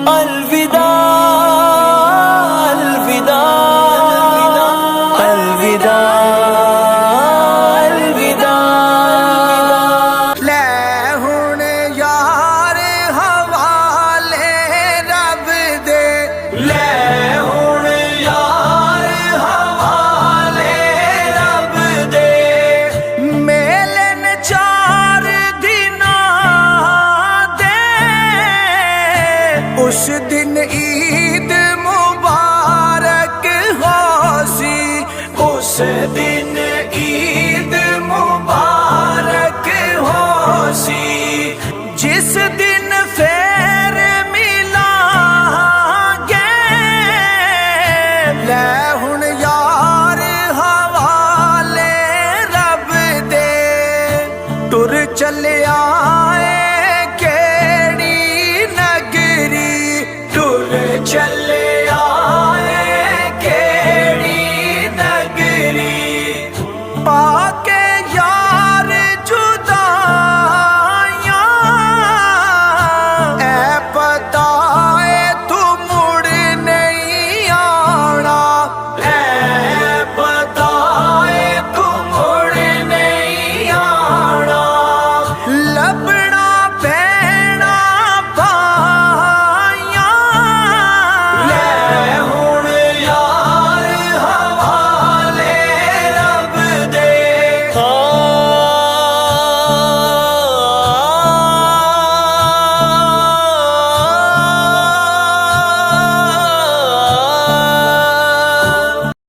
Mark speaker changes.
Speaker 1: अलविदा अलविदा अलविदा अलविदा।
Speaker 2: लै हुण यार हवाले रब दे,
Speaker 1: लै हुण यार हवाले रब दे।
Speaker 2: मेलन 4 दिनां दे, उस दिन ईद